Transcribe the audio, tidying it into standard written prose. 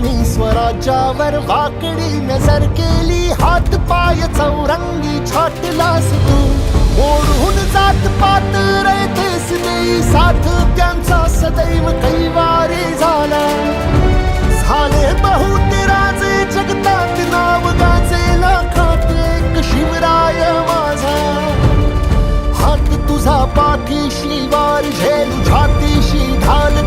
त्यांनी स्वराज्यावर वाकडी नजर केली, हात पाय चौरंगी छाटलास तू. मोडून जात पात रयतेस देई साथ, त्यांचा सदैव कैवारी झाला. झाले बहुत राजे जगतात नाव गाजे, लाखात एक शिवराय माझा. हात तुझा पाठीशी वार झेलू छातीशी ढाल